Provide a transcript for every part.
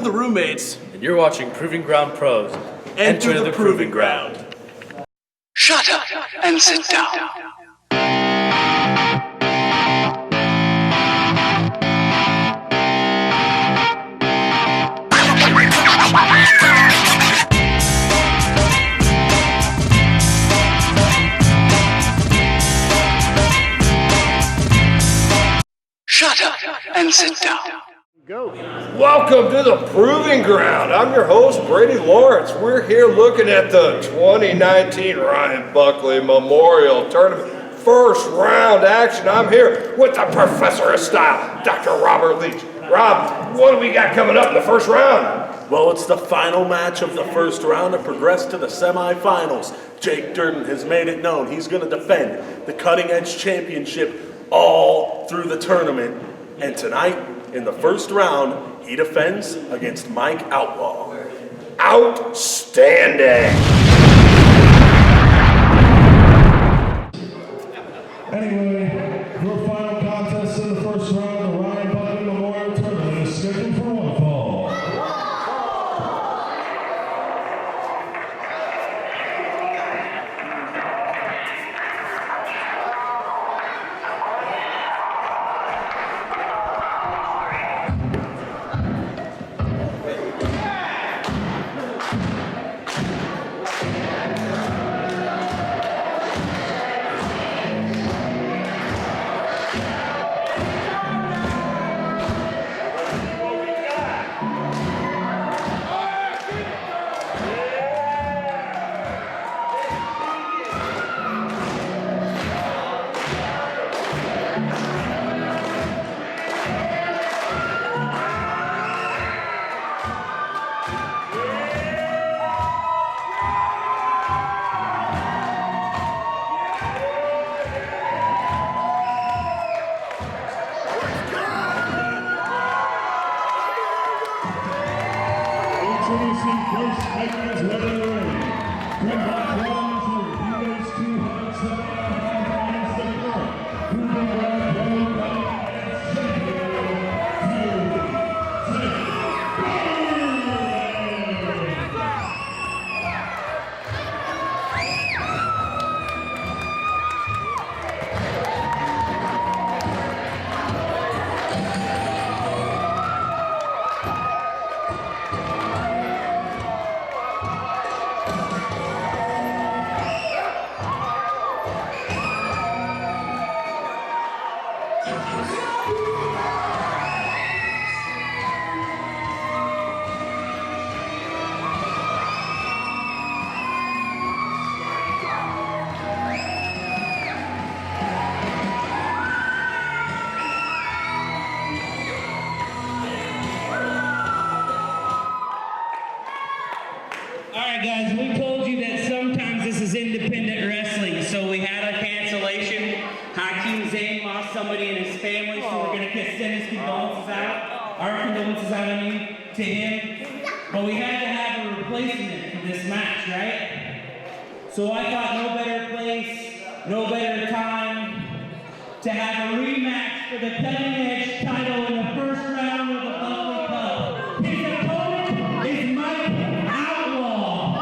We're the roommates. And you're watching Proving Ground Pros. Enter the Proving Ground. Shut up and sit down. Shut up and sit down. Go. Welcome to the Proving Ground. I'm your host, Brady Lawrence. We're here looking at the 2019 Ryan Buckley Memorial Tournament. First round action. I'm here with the Professor of Style, Dr. Robert Leach. Rob, what do we got coming up in the first round? Well, it's the final match of the first round to progress to the semifinals. Jake Durden has made it known he's going to defend the Cutting Edge Championship all through the tournament. And tonight, in the first round, he defends against Mike Outlaw. Outstanding. Anyway, your final contest in the first round of the Ryan Buckley Memorial Tournament is scheduled for one fall. Introducing first making his way to the ring. From Barackus, he weighs 275 pounds the current. Proving Ground Pro Alright guys, we told you that sometimes this is independent wrestling, so we had a cancellation. Hakeem Zayn lost somebody in his family, so we're going to send his condolences out. Our condolences out, to him. But we had to have a replacement for this match, right? So I thought no better place, no better time to have a rematch for the Cutting Edge title in the first round of the Buckley Cup. His opponent is Mike Outlaw.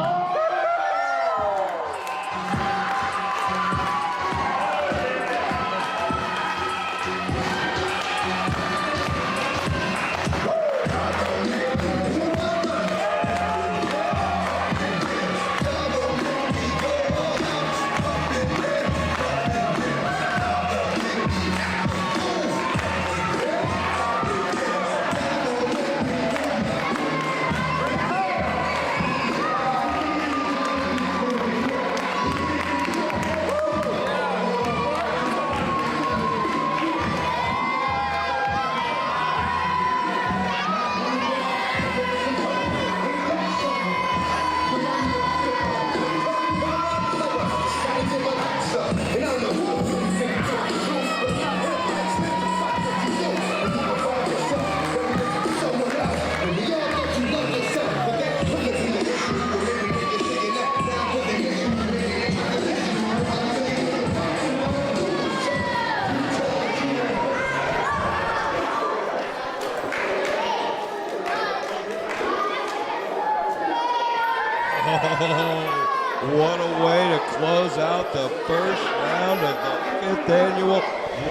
What a way to close out the first round of the 5th annual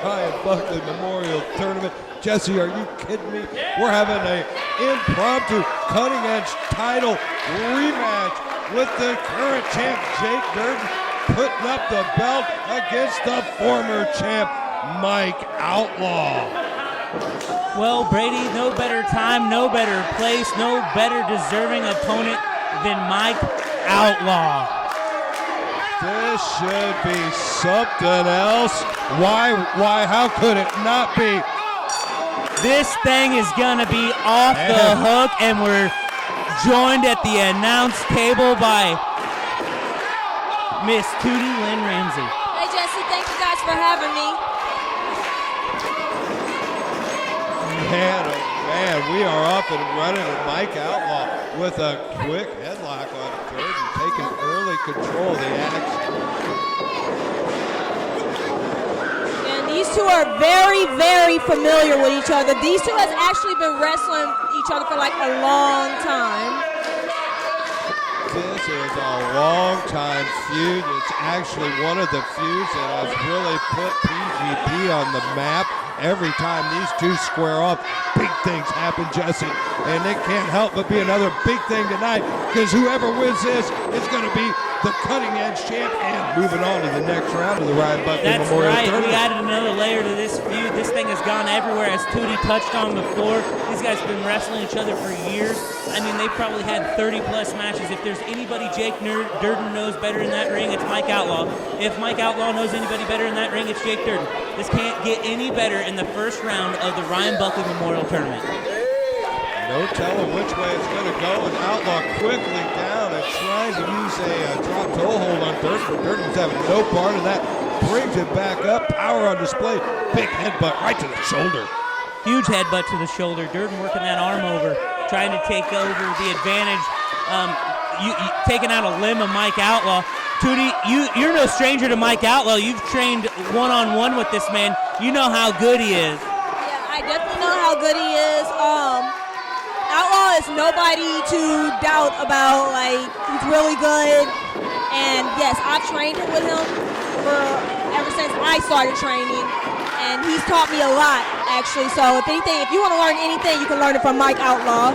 Ryan Buckley Memorial Tournament. Jesse, are you kidding me? We're having an impromptu cutting-edge title rematch with the current champ, Jake Durden, putting up the belt against the former champ, Mike Outlaw. Well, Brady, no better time, no better place, no better deserving opponent than Mike Outlaw. This should be something else. Why, how could it not be? This thing is gonna be off the hook, and we're joined at the announce table by Miss Tootie Lynn Ramsey. Hey Jesse, thank you guys for having me. Man, oh man, we are up and running, and Mike Outlaw with a quick headlock on Durden, taking early control of the action. And these two are very, very familiar with each other. These two has actually been wrestling each other for like a long time. This is a long-time feud. It's actually one of the feuds that has really put PGP on the map. Every time these two square off, big things happen, Jesse. And it can't help but be another big thing tonight, because whoever wins this is going to be the cutting-edge champ and moving on to the next round of the Ryan Buckley Memorial That's right. Tournament. We added another layer to this feud. This thing has gone everywhere, as Tootie touched on before. These guys have been wrestling each other for years. I mean, they've probably had 30-plus matches. If there's anybody Jake Durden knows better in that ring, it's Mike Outlaw. If Mike Outlaw knows anybody better in that ring, it's Jake Durden. This can't get any better in the first round of the Ryan Buckley Memorial Tournament. No telling which way it's going to go, and Outlaw quickly down and trying to use a drop toe hold on Durden, but Durden's having no part of that. Brings it back up, power on display, big headbutt right to the shoulder. Huge headbutt to the shoulder. Durden working that arm over, trying to take over the advantage, taking out a limb of Mike Outlaw. Tootie, you're no stranger to Mike Outlaw. You've trained one-on-one with this man. You know how good he is. Yeah, I definitely know how good he is. Outlaw is nobody to doubt about. Like, he's really good. And yes, I've trained with him ever since I started training. And he's taught me a lot, actually. So if anything, if you want to learn anything, you can learn it from Mike Outlaw.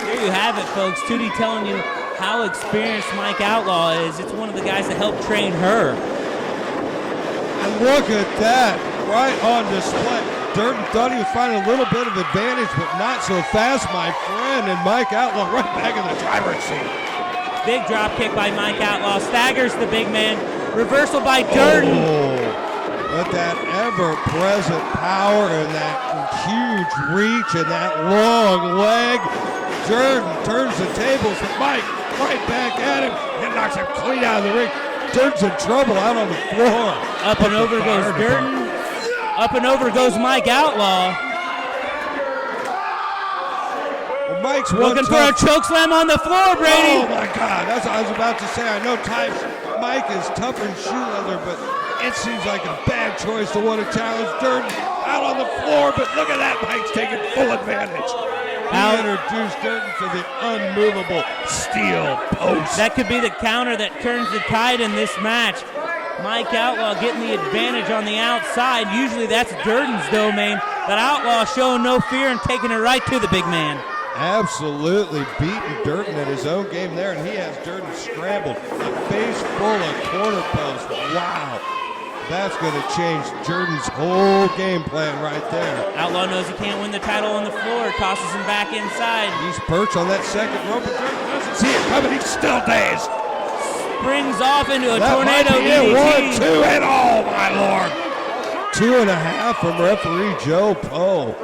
There you have it, folks. Tootie telling you how experienced Mike Outlaw is. It's one of the guys that helped train her. And look at that, right on display. Durden thought he was finding a little bit of advantage, but not so fast, my friend. And Mike Outlaw right back in the driver's seat. Big drop kick by Mike Outlaw. Staggers the big man. Reversal by Durden. Oh, but that ever-present power and that huge reach and that long leg. Durden turns the tables with Mike right back at him and knocks him clean out of the ring. Durden's in trouble out on the floor. Up and over goes Durden. Up and over goes Mike Outlaw. Well, Mike's looking for a chokeslam on the floor, Brady. Oh my God, that's what I was about to say. I know Mike is tougher than shoe leather, but it seems like a bad choice to want to challenge Durden out on the floor. But look at that, Mike's taking full advantage. He introduced Durden to the unmovable steel post. That could be the counter that turns the tide in this match. Mike Outlaw getting the advantage on the outside. Usually that's Durden's domain, but Outlaw showing no fear and taking it right to the big man. Absolutely beating Durden at his own game there, and he has Durden scrambled. A face full of corner posts. Wow. That's going to change Durden's whole game plan right there. Outlaw knows he can't win the title on the floor, tosses him back inside. He's perched on that second rope, but Durden doesn't see it coming. He's still dazed. Springs off into a that tornado might be DDT. 1, 2, and oh, my Lord. 2.5 from referee Joe Poe.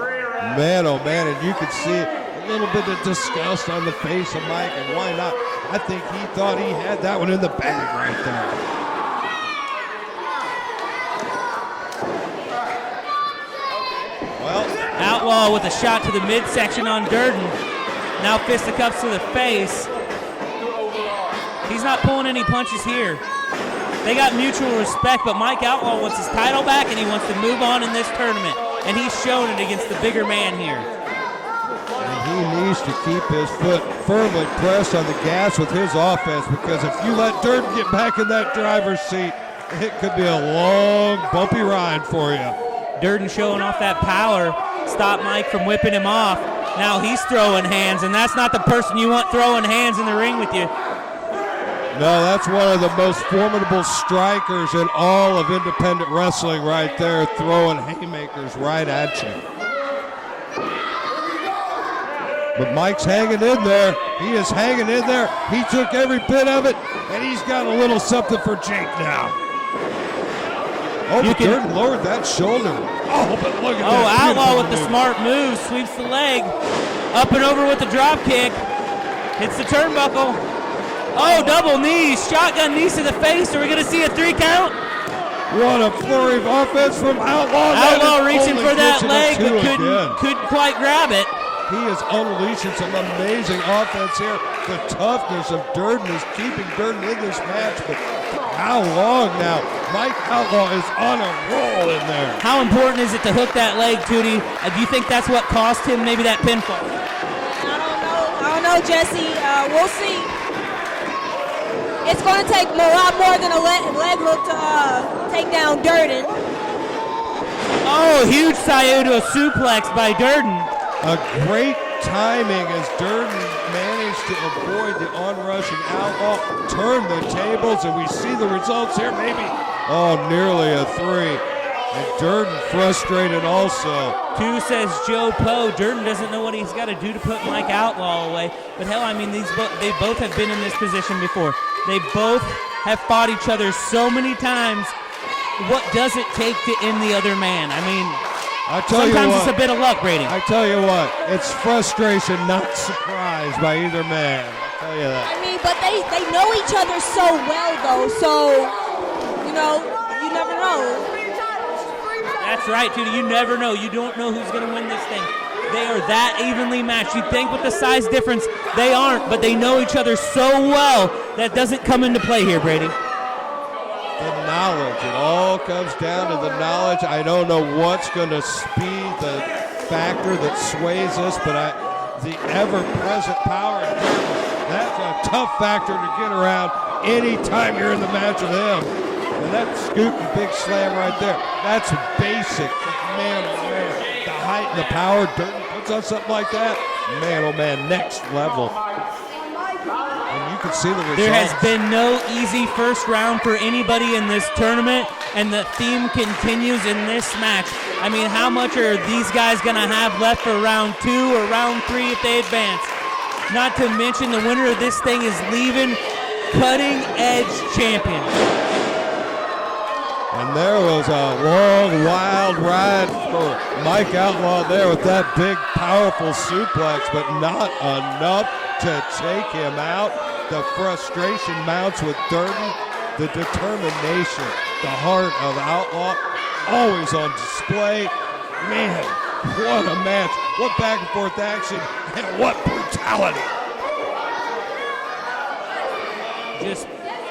Man, oh man, and you can see a little bit of disgust on the face of Mike, and why not? I think he thought he had that one in the bag right there. Outlaw with a shot to the midsection on Durden. Now fisticuffs to the face. He's not pulling any punches here. They got mutual respect, but Mike Outlaw wants his title back and he wants to move on in this tournament. And he's shown it against the bigger man here. And he needs to keep his foot firmly pressed on the gas with his offense, because if you let Durden get back in that driver's seat, it could be a long, bumpy ride for you. Durden showing off that power. Stop Mike from whipping him off. Now he's throwing hands, and that's not the person you want throwing hands in the ring with you. No, that's one of the most formidable strikers in all of independent wrestling right there, throwing haymakers right at you. But Mike's hanging in there. He is hanging in there. He took every bit of it, and he's got a little something for Jake now. Oh, but Durden lowered that shoulder. Oh, but look at that. Oh, Outlaw with the smart move, sweeps the leg. Up and over with the drop kick. Hits the turnbuckle. Oh, double knees, shotgun knees to the face. Are we going to see a 3 count? What a flurry of offense from Outlaw. Outlaw reaching for that leg, but couldn't quite grab it. He is unleashing some amazing offense here. The toughness of Durden is keeping Durden in this match, but how long now? Mike Outlaw is on a roll in there. How important is it to hook that leg, Tootie? Do you think that's what cost him maybe that pinfall? I don't know, Jesse. We'll see. It's going to take a lot more than a leg hook to take down Durden. Oh, huge Sayudo suplex by Durden. A great timing as Durden managed to avoid the onrushing Outlaw, turn the tables, and we see the results here, maybe, nearly a 3. And Durden frustrated also. 2 says Joe Poe. Durden doesn't know what he's got to do to put Mike Outlaw away. But hell, I mean, they both have been in this position before. They both have fought each other so many times. What does it take to end the other man? I mean, sometimes it's a bit of luck, Brady. I tell you what, it's frustration, not surprise by either man. I'll tell you that. I mean, but they know each other so well, though, so, you never know. That's right, Tootie. You never know. You don't know who's going to win this thing. They are that evenly matched. You'd think with the size difference, they aren't, but they know each other so well that doesn't come into play here, Brady. The knowledge. It all comes down to the knowledge. I don't know what's going to speed the factor that sways us, but the ever-present power in Durden, that's a tough factor to get around anytime you're in the match with him. And that scoop and big slam right there, that's basic. Man, oh man. The height and the power, Durden puts on something like that. Man, oh man, next level. And you can see the results. There has been no easy first round for anybody in this tournament, and the theme continues in this match. I mean, how much are these guys going to have left for round 2 or round 3 if they advance? Not to mention the winner of this thing is leaving cutting edge champion. And there was a long, wild ride for Mike Outlaw there with that big, powerful suplex, but not enough to take him out. The frustration mounts with Durden, the determination, the heart of Outlaw, always on display. Man, what a match. What back and forth action, and what brutality. Just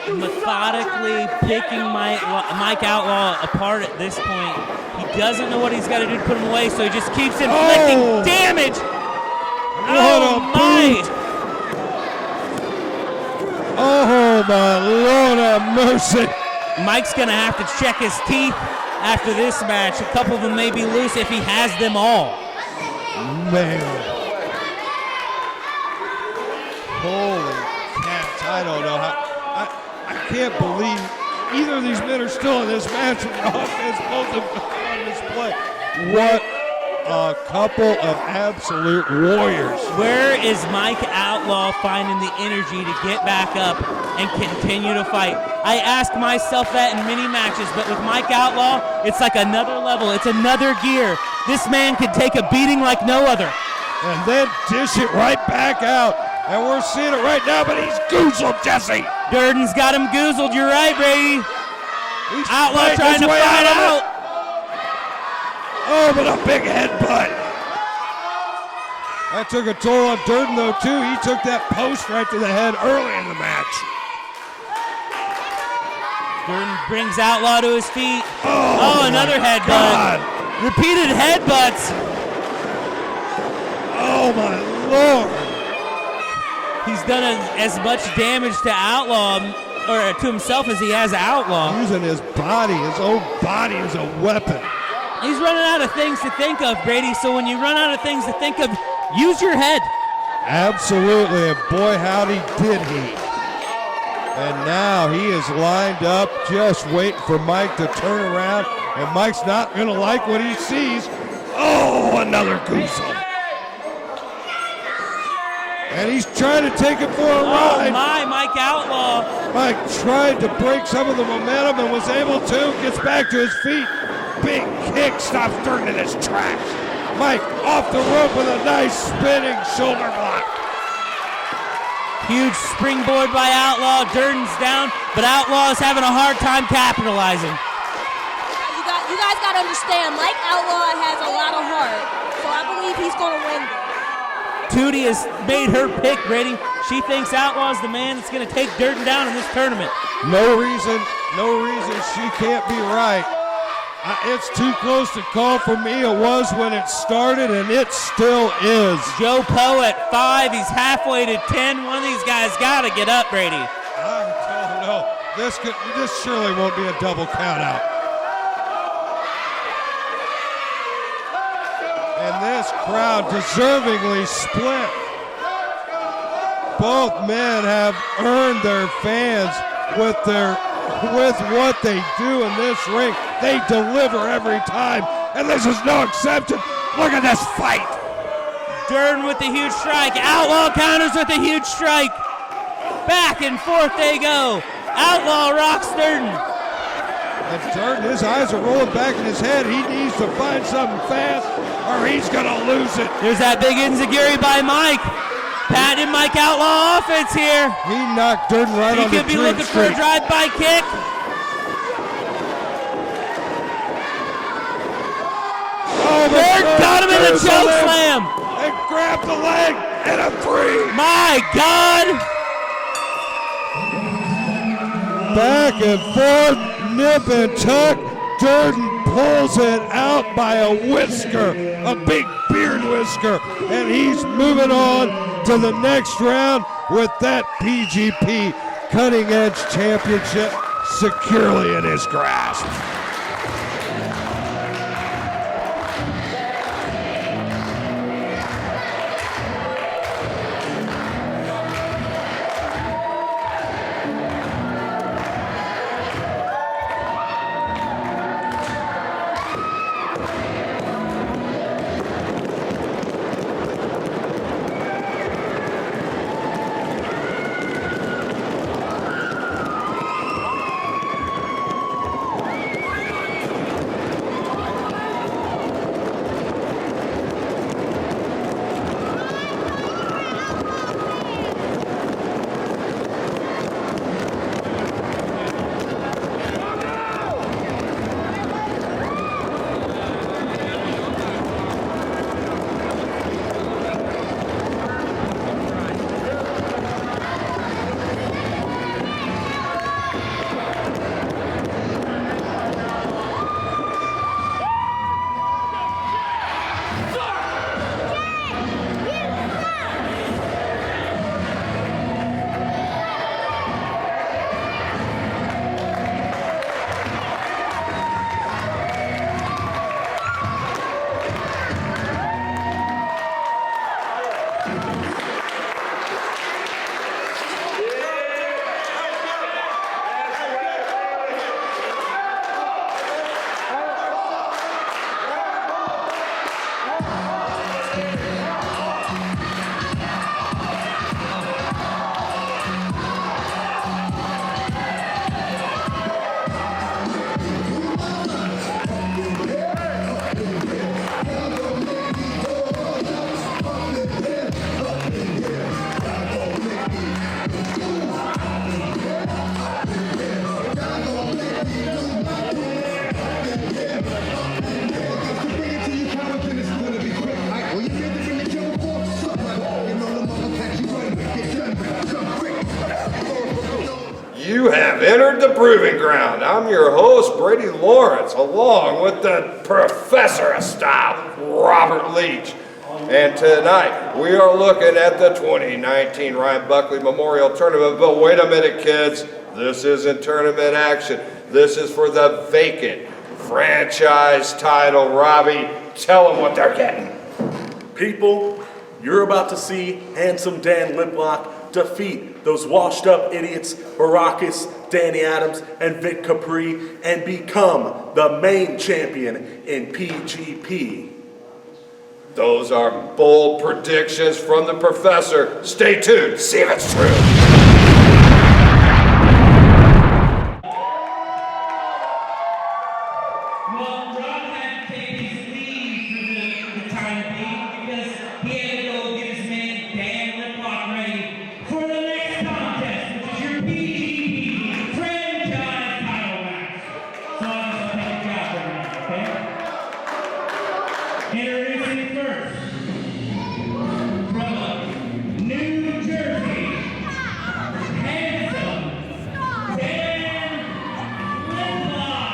methodically picking Mike Outlaw apart at this point. He doesn't know what he's got to do to put him away, so he just keeps inflicting damage. What a boot. Oh, my Lord have mercy. Mike's going to have to check his teeth after this match. A couple of them may be loose if he has them all. Man. Holy cats. I don't know how. I can't believe either of these men are still in this match with the offense both of them on display. What a couple of absolute warriors. Where is Mike Outlaw finding the energy to get back up and continue to fight? I ask myself that in many matches, but with Mike Outlaw, it's like another level. It's another gear. This man can take a beating like no other. And then dish it right back out. And we're seeing it right now, but he's goozled, Jesse. Durden's got him goozled. You're right, Brady. He's Outlaw trying to fight out. Oh, but a big headbutt. That took a toll on Durden, though, too. He took that post right to the head early in the match. Durden brings Outlaw to his feet. Another headbutt. Repeated headbutts. Oh, Oh, my Lord. He's done as much damage to Outlaw, or to himself, as he has Outlaw. Using his body, his own body as a weapon. He's running out of things to think of, Brady, so when you run out of things to think of, use your head. Absolutely, and boy, howdy did he. And now he is lined up, just waiting for Mike to turn around, and Mike's not going to like what he sees. Oh, another goosebump. And he's trying to take it for a ride. Oh my, Mike Outlaw. Mike tried to break some of the momentum and was able to. Gets back to his feet. Big kick stops Durden in his tracks. Mike off the rope with a nice spinning shoulder block. Huge springboard by Outlaw. Durden's down, but Outlaw is having a hard time capitalizing. You guys got to understand, Mike Outlaw has a lot of heart, so I believe he's going to win. Tootie has made her pick, Brady. She thinks Outlaw's the man that's going to take Durden down in this tournament. No reason she can't be right. It's too close to call for me. It was when it started, and it still is. Joe Poe at 5. He's halfway to 10. One of these guys got to get up, Brady. I don't know. This surely won't be a double count out. And this crowd deservingly split. Both men have earned their fans with what they do in this ring. They deliver every time, and this is no exception. Look at this fight. Durden with the huge strike. Outlaw counters with a huge strike. Back and forth they go. Outlaw rocks Durden. And Durden, his eyes are rolling back in his head. He needs to find something fast, or he's going to lose it. There's that big enziguri by Mike. Patting Mike Outlaw offense here. He knocked Durden right on the He could be looking for a drive-by kick. Oh, Durden got him in the choke slam. And grabbed the leg and a 3. My God. Back and forth, nip and tuck. Durden pulls it out by a whisker, a big beard whisker, and he's moving on to the next round with that PGP Cutting Edge Championship securely in his grasp. You have entered the proving ground. I'm your host, Brady Lawrence, along with the professor of style, Robert Leach. And tonight, we are looking at the 2019 Ryan Buckley Memorial Tournament. But wait a minute, kids. This isn't tournament action. This is for the vacant franchise title. Robbie, tell them what they're getting. People, you're about to see handsome Dan Liplock defeat those washed up idiots Barackus, Danny Adams, and Vic Capri and become the main champion in PGP. Those are bold predictions from the professor. Stay tuned, see if it's true. Well, Rob had to take his leave for the time being because he had to go get his man Dan Liplock ready for the next contest, which is your PGP franchise title match. So I'm going to take it out right now, okay? Introducing first, from New Jersey, handsome Dan Liplock.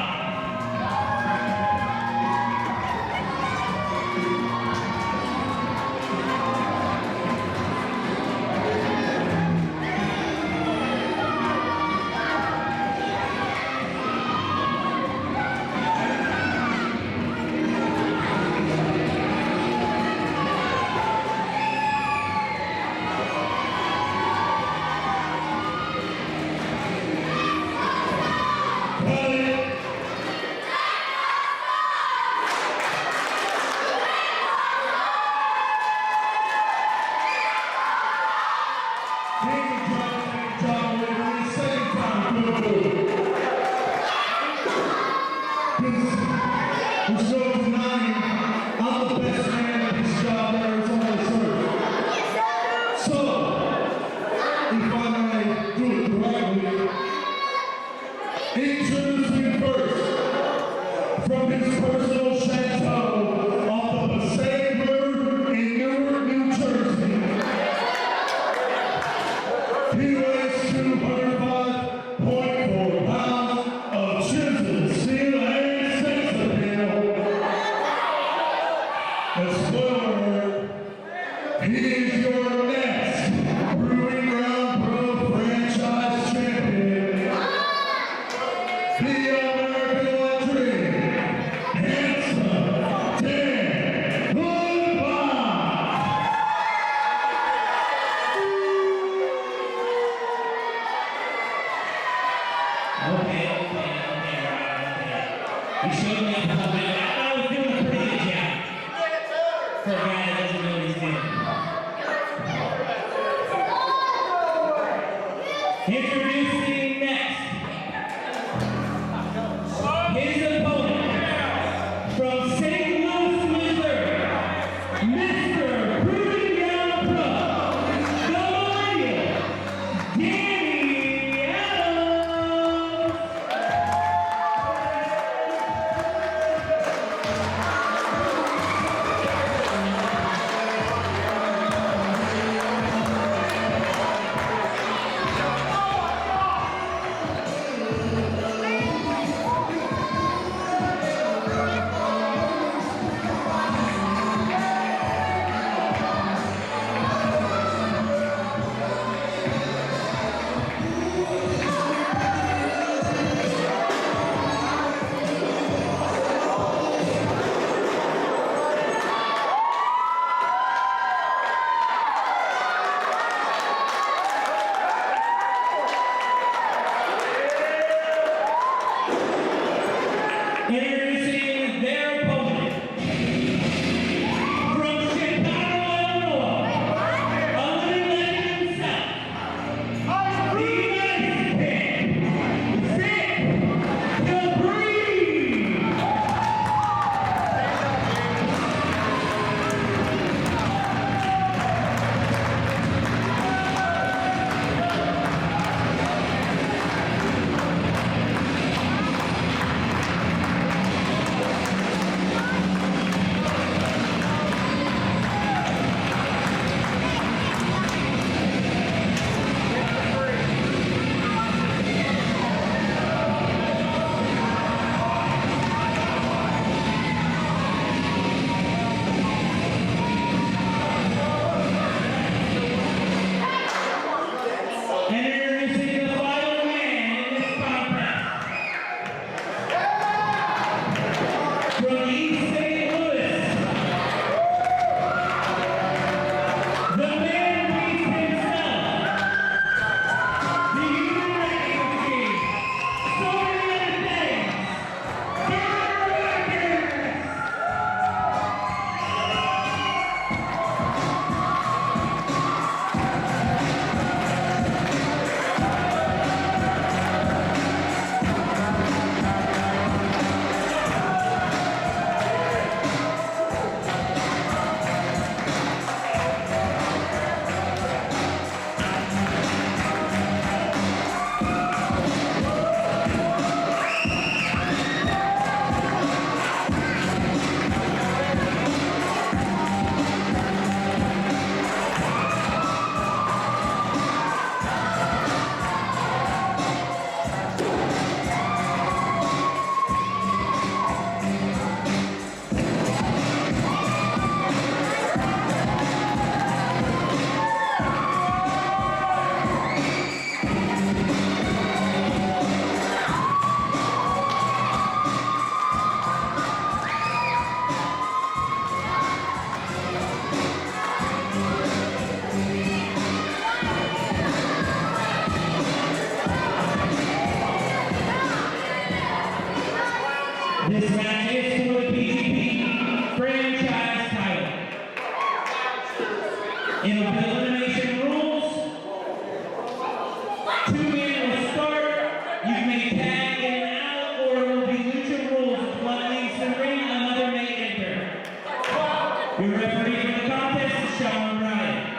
Your referee for the contest is Sean Ryan.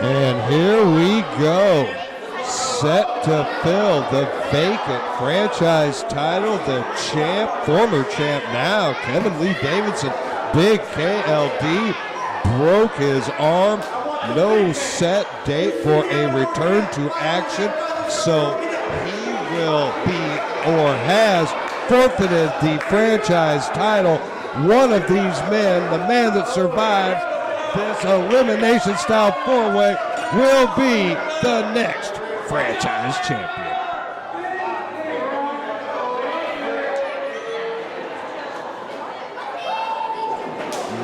And here we go. Set to fill the vacant franchise title. The champ, former champ now, Kevin Lee Davidson, Big KLD, broke his arm. No set date for a return to action. So he will be, or has, forfeited the franchise title. One of these men, the man that survives this elimination style four-way, will be the next franchise champion.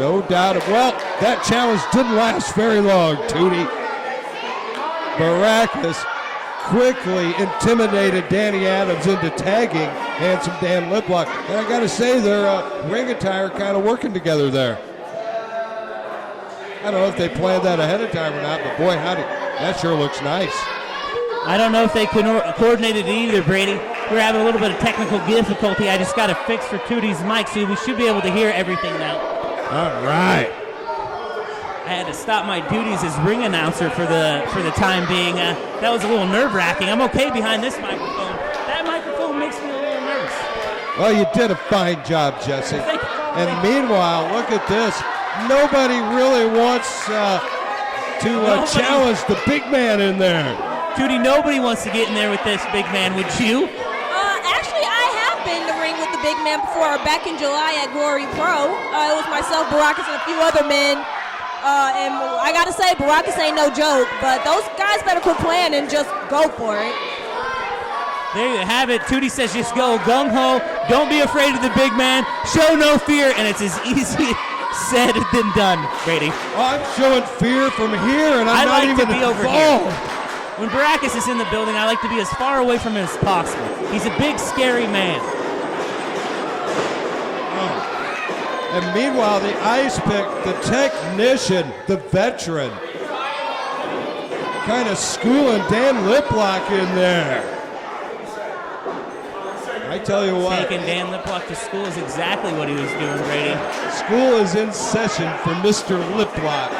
No doubt. Well, that challenge didn't last very long, Tootie. Barackus quickly intimidated Danny Adams into tagging handsome Dan Liplock. And I got to say, their ring attire kind of working together there. I don't know if they planned that ahead of time or not, but boy, howdy, that sure looks nice. I don't know if they coordinated it either, Brady. We're having a little bit of technical difficulty. I just got to fix for Tootie's mic, so we should be able to hear everything now. All right. I had to stop my duties as ring announcer for the time being. That was a little nerve-wracking. I'm okay behind this microphone. That microphone makes me a little nervous. Well, you did a fine job, Jesse. Thank you. And meanwhile, look at this. Nobody really wants to challenge the big man in there. Tootie, nobody wants to get in there with this big man, would you? Actually, I have been in the ring with the big man before, back in July at Glory Pro. It was myself, Barackus, and a few other men. And I got to say, Barackus ain't no joke, but those guys better quit playing and just go for it. There you have it. Tootie says just go gung-ho. Don't be afraid of the big man. Show no fear, and it's as easy said than done, Brady. Well, I'm showing fear from here, and I'm not like even to be over involved. here. When Barackus is in the building, I like to be as far away from him as possible. He's a big, scary man. Oh. And meanwhile, the ice pick, the technician, the veteran, kind of schooling Dan Liplock in there. I tell you what. Taking Dan Liplock to school is exactly what he was doing, Brady. School is in session for Mr. Liplock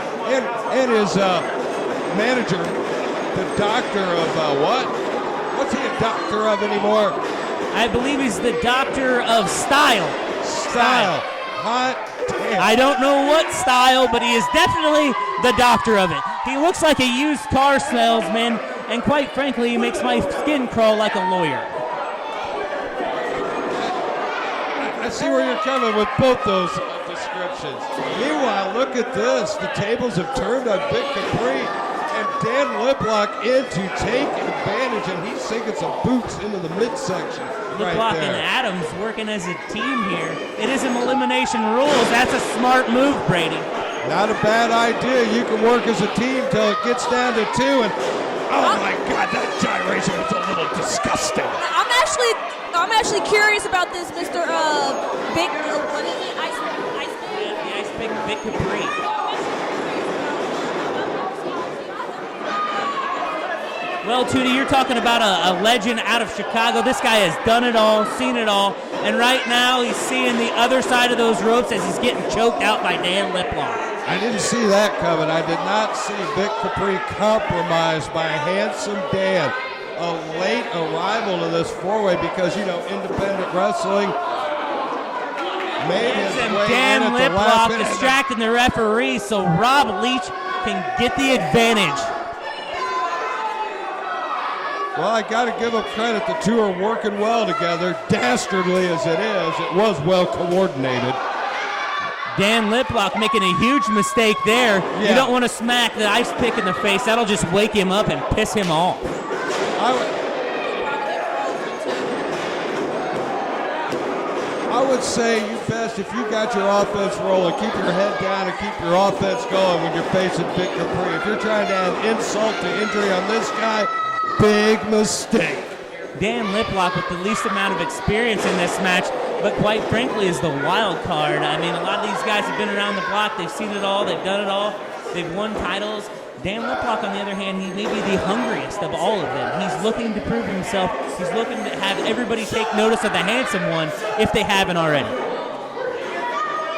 and his manager, the doctor of what? What's he a doctor of anymore? I believe he's the doctor of style. Style. Hot damn. I don't know what style, but he is definitely the doctor of it. He looks like a used car salesman, and quite frankly, he makes my skin crawl like a lawyer. I see where you're coming with both those descriptions. Meanwhile, look at this. The tables have turned on Big Capri, and Dan Liplock in to take advantage, and he's sinking some boots into the midsection right Liplock there. and Adams working as a team here. It isn't elimination rules. That's a smart move, Brady. Not a bad idea. You can work as a team till it gets down to two, and oh my God, that gyration was a little disgusting. I'm actually curious about this, Mr. Big. What is it? Ice Pick? Yeah, the Ice Pick Big Capri. Well, Tootie, you're talking about a legend out of Chicago. This guy has done it all, seen it all, and right now he's seeing the other side of those ropes as he's getting choked out by Dan Liplock. I didn't see that coming. I did not see Big Capri compromised by Handsome Dan. A late arrival to this four-way because, you know, independent wrestling made his way Dan in at the last Liplock minute. distracting the referee so Rob Leach can get the advantage. Well, I got to give them credit. The two are working well together. Dastardly as it is, it was well coordinated. Dan Liplock making a huge mistake there. Yeah. You don't want to smack the Ice Pick in the face. That'll just wake him up and piss him off. I would say you best, if you got your offense rolling, keep your head down and keep your offense going when you're facing Big Capri. If you're trying to add insult to injury on this guy, big mistake. Dan Liplock with the least amount of experience in this match, but quite frankly is the wild card. I mean, a lot of these guys have been around the block. They've seen it all. They've done it all. They've won titles. Dan Liplock, on the other hand, he may be the hungriest of all of them. He's looking to prove himself. He's looking to have everybody take notice of the handsome one if they haven't already.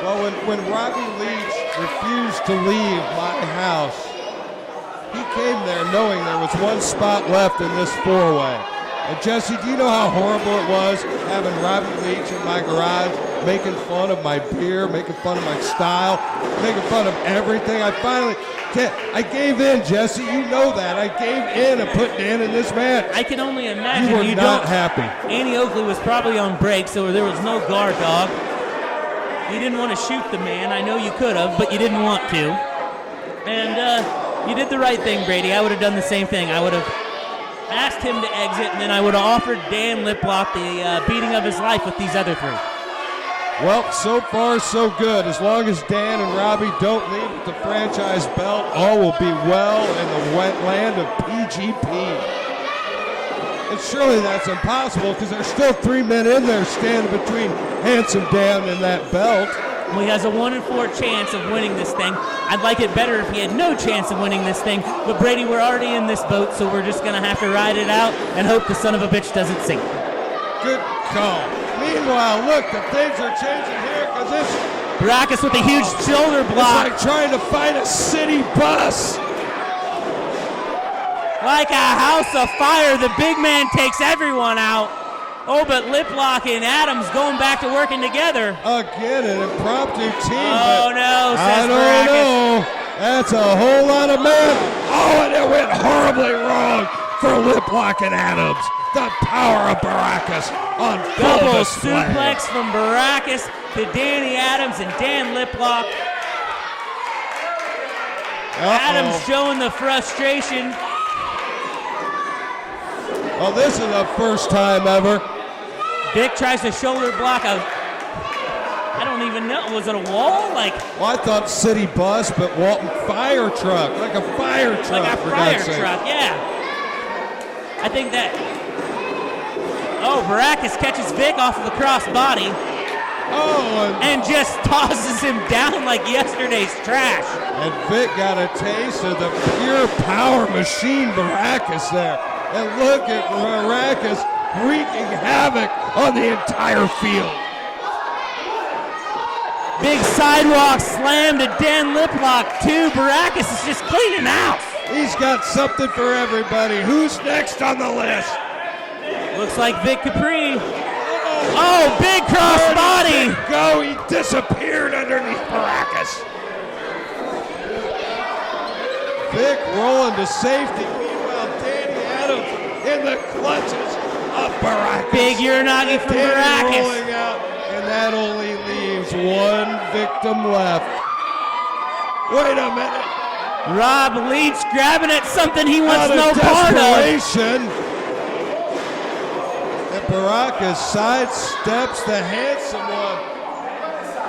Well, when Robbie Leach refused to leave my house, he came there knowing there was one spot left in this four-way. And Jesse, do you know how horrible it was having Robbie Leach in my garage, making fun of my beer, making fun of my style, making fun of everything? I gave in, Jesse. You know that. I gave in and put Dan in this match. I can only imagine you were not don't. happy. Annie Oakley was probably on break, so there was no guard dog. You didn't want to shoot the man. I know you could have, but you didn't want to. And you did the right thing, Brady. I would have done the same thing. I would have asked him to exit, and then I would have offered Dan Liplock the beating of his life with these other three. Well, so far, so good. As long as Dan and Robbie don't leave with the franchise belt, all will be well in the land of PGP. And surely that's impossible because there's still 3 men in there standing between Handsome Dan and that belt. Well, he has a 1 in 4 chance of winning this thing. I'd like it better if he had no chance of winning this thing. But Brady, we're already in this boat, so we're just going to have to ride it out and hope the son of a bitch doesn't sink. Good call. Meanwhile, look, the things are changing here because it's Barackus with a huge shoulder block. like trying to fight a city bus. Like a house of fire, the big man takes everyone out. Oh, but Liplock and Adams going back to working together. Again, an impromptu team. Oh, no, says I don't Barackus. know. That's a whole lot of men. Oh, and it went horribly wrong for Liplock and Adams. The power of Barackus on full Double display. suplex from Barackus to Danny Adams and Dan Liplock. Adams showing the frustration. Well, this is the first time ever. Vic tries to shoulder block a, I don't even know, was it a wall? Well, I thought city bus, but Walton fire truck, like a fire truck. Like a for fire God's sake. truck, yeah. I think that, Barackus catches Vic off of the crossbody. And just tosses him down like yesterday's trash. And Vic got a taste of the pure power machine Barackus there. And look at Barackus wreaking havoc on the entire field. Big sidewalk slam to Dan Liplock, too. Barackus is just cleaning house. He's got something for everybody. Who's next on the list? Looks like Vic Capri. Oh, big crossbody. Go, he disappeared underneath Barackus. Vic rolling to safety. Meanwhile, Danny Adams in the clutches of Barackus. Big Uranagi from Danny Barackus. rolling out, and that only leaves one victim left. Wait a minute. Rob Leach grabbing at something he wants Out no of part of. desperation. And Barackus sidesteps the handsome one.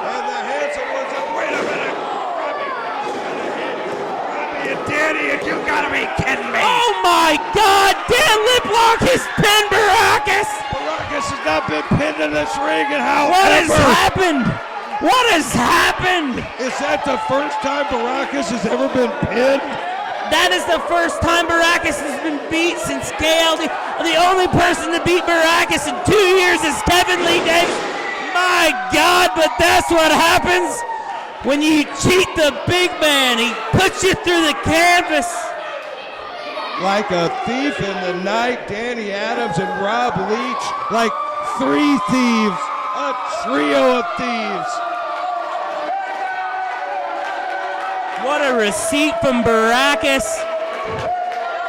And the handsome one's up. Wait a minute. Robbie and Danny, you gotta be kidding me. Oh my God! Dan Liplock has pinned Barackus! Barackus has not been pinned in this ring in how What has happened? What has happened? Is that the first time Barackus has ever been pinned? That is the first time Barackus has been beat since KLD. The only person to beat Barackus in 2 years is Kevin Lee Davis. My God, but that's what happens when you cheat the big man. He puts you through the canvas. Like a thief in the night, Danny Adams and Rob Leach, like three thieves, a trio of thieves. What a receipt from Barackus.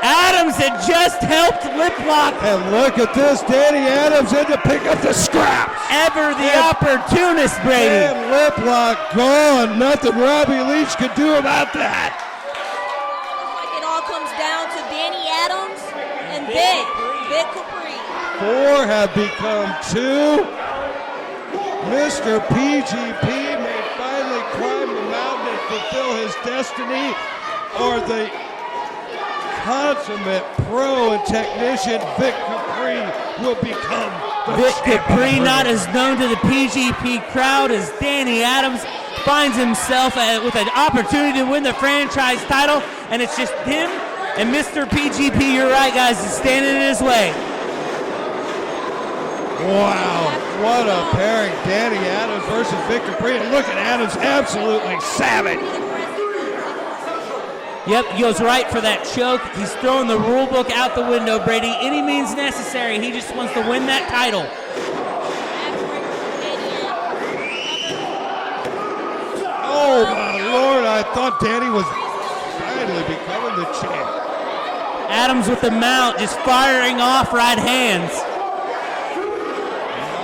Adams had just helped Liplock. And look at this, Danny Adams in to pick up the scraps. Ever the opportunist, Brady. And Liplock gone. Nothing Robbie Leach could do about that. Like it all comes down to Danny Adams and Vic Capri. 4 have become 2. Mr. PGP may finally climb the mountain and fulfill his destiny, or the consummate pro and technician Vic Capri will become the Vic champion. Capri, not as known to the PGP crowd as Danny Adams, finds himself with an opportunity to win the franchise title. and it's just him and Mr. PGP, you're right, guys, is standing in his way. Wow, what a pairing. Danny Adams versus Vic Capri. And look at Adams, absolutely savage. Yep, he goes right for that choke. He's throwing the rule book out the window, Brady. Any means necessary. He just wants to win that title. Oh my Lord, I thought Danny was finally becoming the champ. Adams with the mount, just firing off right hands.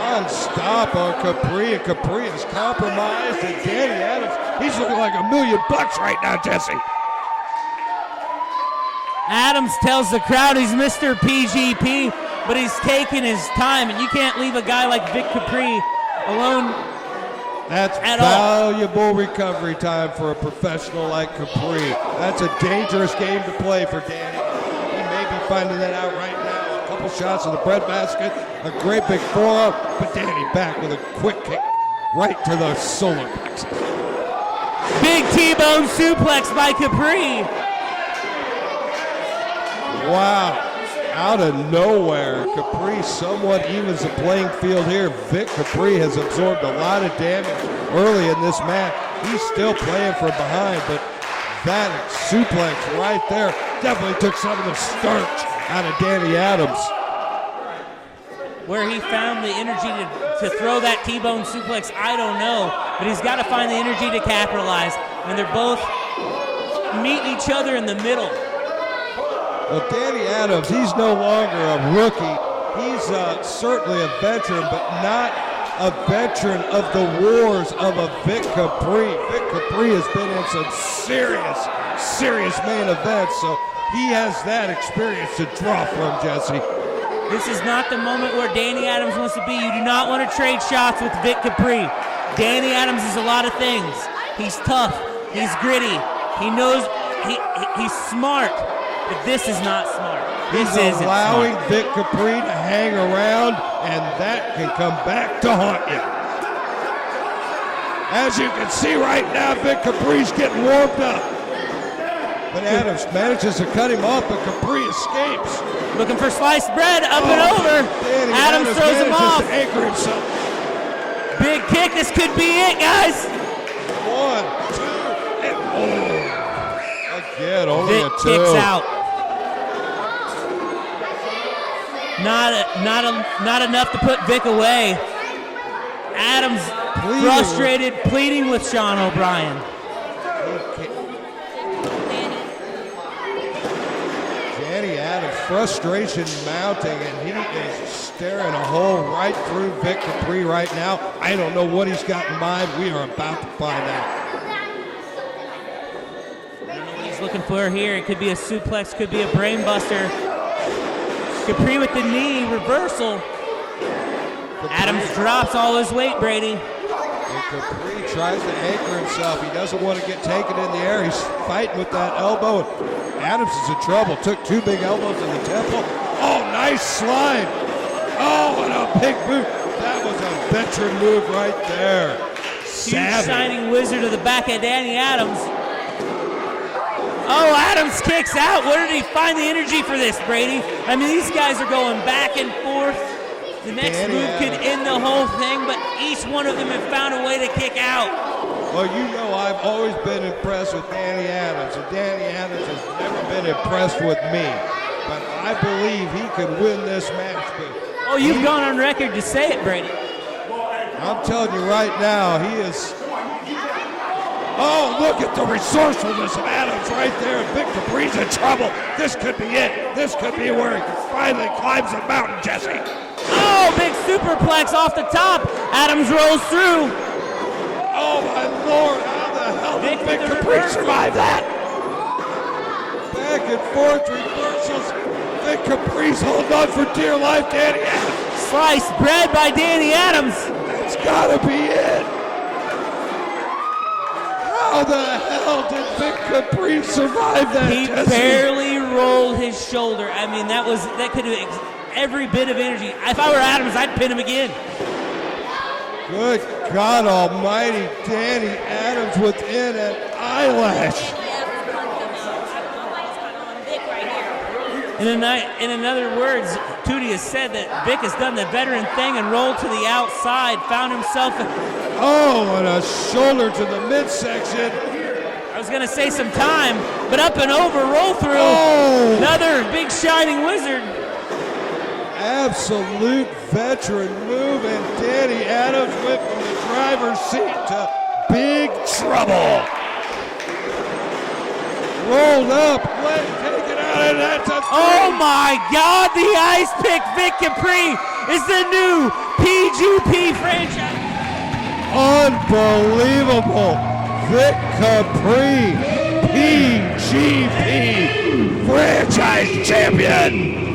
Non-stop on Capri, and Capri is compromised, and Danny Adams, he's looking like $1 million right now, Jesse. Adams tells the crowd he's Mr. PGP, but he's taking his time, and you can't leave a guy like Vic Capri alone. That's at all. valuable recovery time for a professional like Capri. That's a dangerous game to play for Danny. He may be finding that out right now. A couple shots of the breadbasket, a great big forearm, but Danny back with a quick kick right to the solar plexus. Big T-bone suplex by Capri. Wow. Out of nowhere, Capri somewhat evens the playing field here. Vic Capri has absorbed a lot of damage early in this match. He's still playing from behind, but that suplex right there definitely took some of the starch out of Danny Adams. Where he found the energy to throw that T-bone suplex, I don't know, but he's got to find the energy to capitalize, and they're both meeting each other in the middle. Well, Danny Adams, he's no longer a rookie. He's certainly a veteran, but not a veteran of the wars of a Vic Capri. Vic Capri has been in some serious main events, so he has that experience to draw from, Jesse. This is not the moment where Danny Adams wants to be. You do not want to trade shots with Vic Capri. Danny Adams is a lot of things. He's tough. He's gritty. He knows he's smart. But this is not smart. He's allowing Vic Capri to hang around, and that can come back to haunt you. As you can see right now, Vic Capri's getting warmed up. But Adams manages to cut him off, but Capri escapes. Looking for sliced bread, up and over. Danny Adams throws him off. To anchor himself. Big kick, this could be it, guys. 1, 2, and again, only Vic a 2. kicks out. Not enough to put Vic away. Adams frustrated, pleading with Sean O'Brien. Danny Adams, frustration mounting, and he is staring a hole right through Vic Capri right now. I don't know what he's got in mind. We are about to find out. I don't know what he's looking for here. It could be a suplex, could be a brain buster. Capri with the knee, reversal. Adams drops all his weight, Brady. And Capri tries to anchor himself. He doesn't want to get taken in the air. He's fighting with that elbow. Adams is in trouble. Took 2 big elbows in the temple. Oh, nice slide. Oh, and a big boot. That was a veteran move right there. Huge shining wizard of the back of Danny Adams. Oh, Adams kicks out. Where did he find the energy for this, Brady? I mean, these guys are going back and forth. The next move could end the whole thing, but each one of them have found a way to kick out. Well, you know I've always been impressed with Danny Adams, and Danny Adams has never been impressed with me. But I believe he could win this match. Oh, you've gone on record to say it, Brady. I'm telling you right now, he is... Oh, look at the resourcefulness of Adams right there. Vic Capri's in trouble. This could be it. This could be where he finally climbs the mountain, Jesse. Oh, big superplex off the top. Adams rolls through. Oh, my Lord. How the hell did Vic Capri survive that? Back and forth reversals. Vic Capri's holding on for dear life, Danny Adams. Sliced bread by Danny Adams. That's got to be it. How the hell did Vic Capri survive that? He barely rolled his shoulder. I mean, that could have every bit of energy. If I were Adams, I'd pin him again. Good God Almighty, Danny Adams within an eyelash. In other words, Tootie has said that Vic has done the veteran thing and rolled to the outside, found himself. Oh, and a shoulder to the midsection. I was going to say some time, but up and over, roll through. Oh. Another big shining wizard. Absolute veteran move, and Danny Adams went from the driver's seat to big trouble. Rolled up, take it out, and that's a three. Oh my God, the Ice Pick Vic Capri is the new PGP franchise. Unbelievable. Vic Capri, PGP franchise champion.